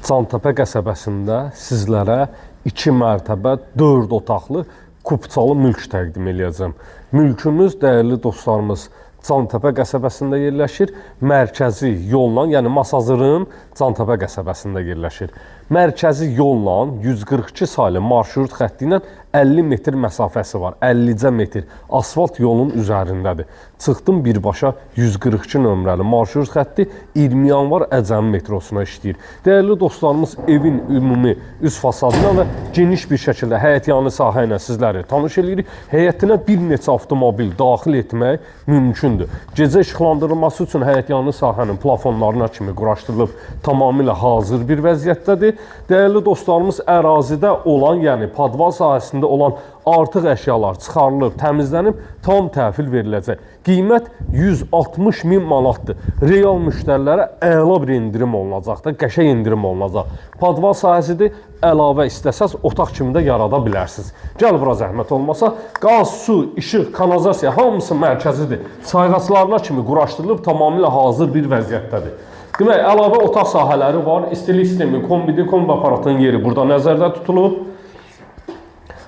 Cantepe qəsəbəsində sizlərə 2 mərtəbə 4 otaqlı kupçalı mülk təqdim edəcəm. Mülkümüz, dəyərli dostlarımız, Cantepe qəsəbəsində yerləşir. Mərkəzi yolla, yəni Masazırın Cantepe qəsəbəsində yerləşir. Mərkəzi yolla 142 saylı marşrut xətti ilə 50 metr məsafəsi var. 50 metr asfalt yolun üzərindədir. Çıxdım birbaşa 142 nömrəli marşrut xətti 20 yanvar Əcəmi metrosuna işləyir. Dəyərli dostlarımız, evin ümumi üst fasadı ilə və geniş bir şəkildə həyətyanı sahə ilə sizləri tanış edirik. Həyətinə bir neçə avtomobil daxil etmək mümkündür. Gecə işıqlandırılması üçün həyətyanı sahənin plafonlarına kimi quraşdırılıb tamamilə hazır bir vəziyyətdədir. Dəyərli dostlarımız, ərazidə olan, yəni padval sahəsində olan artıq əşyalar çıxarılıb, təmizlənib, tam təhvil veriləcək. Qiymət 160 min manatdır. Real müştərilərə əla bir indirim olunacaqdır, qəşəng indirim olunacaq. Padval sahəsidir, əlavə istəsəz otaq kimi də yarada bilərsiniz. Gəl bura zəhmət olmasa, qaz, su, işıq, kanalizasiya hamısı mərkəzidir. Sayğaclarına kimi quraşdırılıb, tamamilə hazır bir vəziyyətdədir. Demək, əlavə otaq sahələri var. İstilik sistemi, kombidi, kombi aparatının yeri burada nəzərdə tutulub.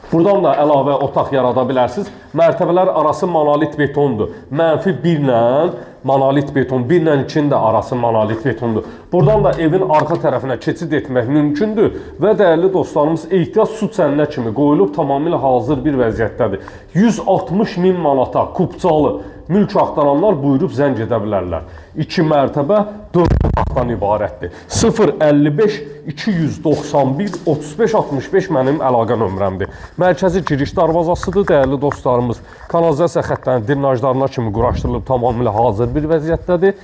Buradan da əlavə otaq yarada bilərsiniz. Mərtəbələr arası monolit betondur. -1 ilə monolit beton, 1 ilə 2-nin də arası monolit betondur. Buradan da evin arxa tərəfinə keçid etmək mümkündür və dəyərli dostlarımız, ehtiyac su çəninə kimi qoyulub, tamamilə hazır bir vəziyyətdədir. 160 min manata kupçalı mülk axtaranlar buyurub zəng edə bilərlər. 2 mərtəbə 4 otaqdan ibarətdir. 055 291 35 65 mənim əlaqə nömrəmdir. Mərkəzi giriş darvazasıdır, dəyərli dostlarımız. Kanalizasiya xəttlərinin drenajlarına kimi quraşdırılıb tamamilə hazır bir vəziyyətdədir.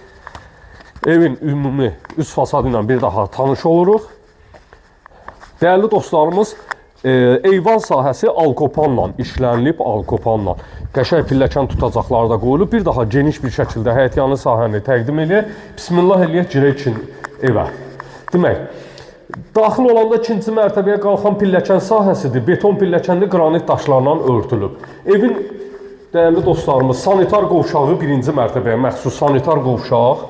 Evin ümumi üst fasadı ilə bir daha tanış oluruq. Dəyərli dostlarımız, eyvan sahəsi alkopanla işlənilib, alkopanla. Qəşəng pilləkən tutacaqları da qoyulub. Bir daha geniş bir şəkildə həyətyanı sahəni təqdim edək. Bismillah eləyək, girək evə. Demək, daxil olanda ikinci mərtəbəyə qalxan pilləkən sahəsidir. Beton pilləkənli qranit daşlarla örtülüb. Evin, dəyərli dostlarımız, sanitar qovşağı birinci mərtəbəyə məxsus sanitar qovşaq.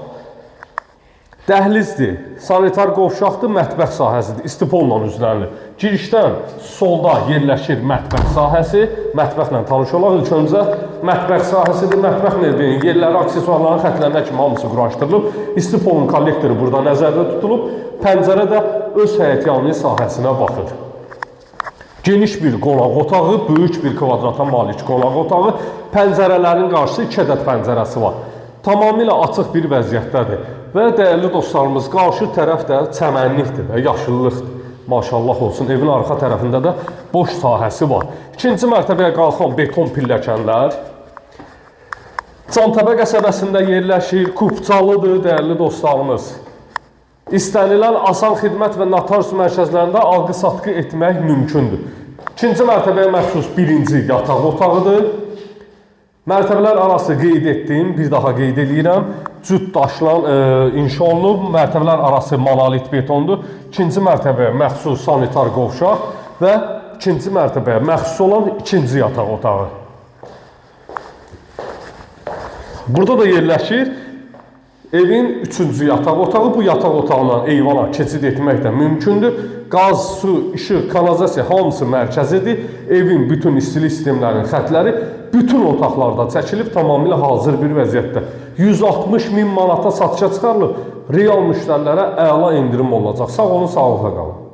Dəhlizdir, sanitar qovşaqdır, mətbəx sahəsidir, istipolla üzlənilir. Girişdən solda yerləşir mətbəx sahəsi, mətbəxlə tanış olaq. İlk öncə mətbəx sahəsidir, mətbəx mövqeyinin yerləri, aksesuarların xətlərinə kimi hamısı quraşdırılıb. İstipolun kollektoru burada nəzərdə tutulub, pəncərə də öz həyətyanı sahəsinə baxır. Geniş bir qonaq otağı, böyük bir kvadrata malik qonaq otağı, pəncərələrin qarşısı 2 ədəd pəncərəsi var. Tamamilə açıq bir vəziyyətdədir. Və dəyərli dostlarımız, qarşı tərəf də çəmənlikdir və yaşıllıqdır. Maşallah olsun, evin arxa tərəfində də boş sahəsi var. İkinci mərtəbəyə qalxan beton pilləkənlər. Cantepe qəsəbəsində yerləşir, kupçalıdır, dəyərli dostlarımız. İstənilən asan xidmət və notarius mərkəzlərində alqı-satqı etmək mümkündür. İkinci mərtəbəyə məxsus birinci yataq otağıdır. Mərtəbələr arası qeyd etdim, bir daha qeyd edirəm. Cüt daşla inşa olunub, mərtəbələr arası monolit betondur. İkinci mərtəbəyə məxsus sanitar qovşaq və ikinci mərtəbəyə məxsus olan ikinci yataq otağı. Burada da yerləşir evin üçüncü yataq otağı. Bu yataq otağından eyvana keçid etmək də mümkündür. Qaz, su, işıq, kanalizasiya hamısı mərkəzidir. Evin bütün istilik sistemlərinin xətləri bütün otaqlarda çəkilib, tamamilə hazır bir vəziyyətdə. 160 min manata satışa çıxarılıb, real müştərilərə əla indirim olacaq. Sağ olun, sağlıqla qalın.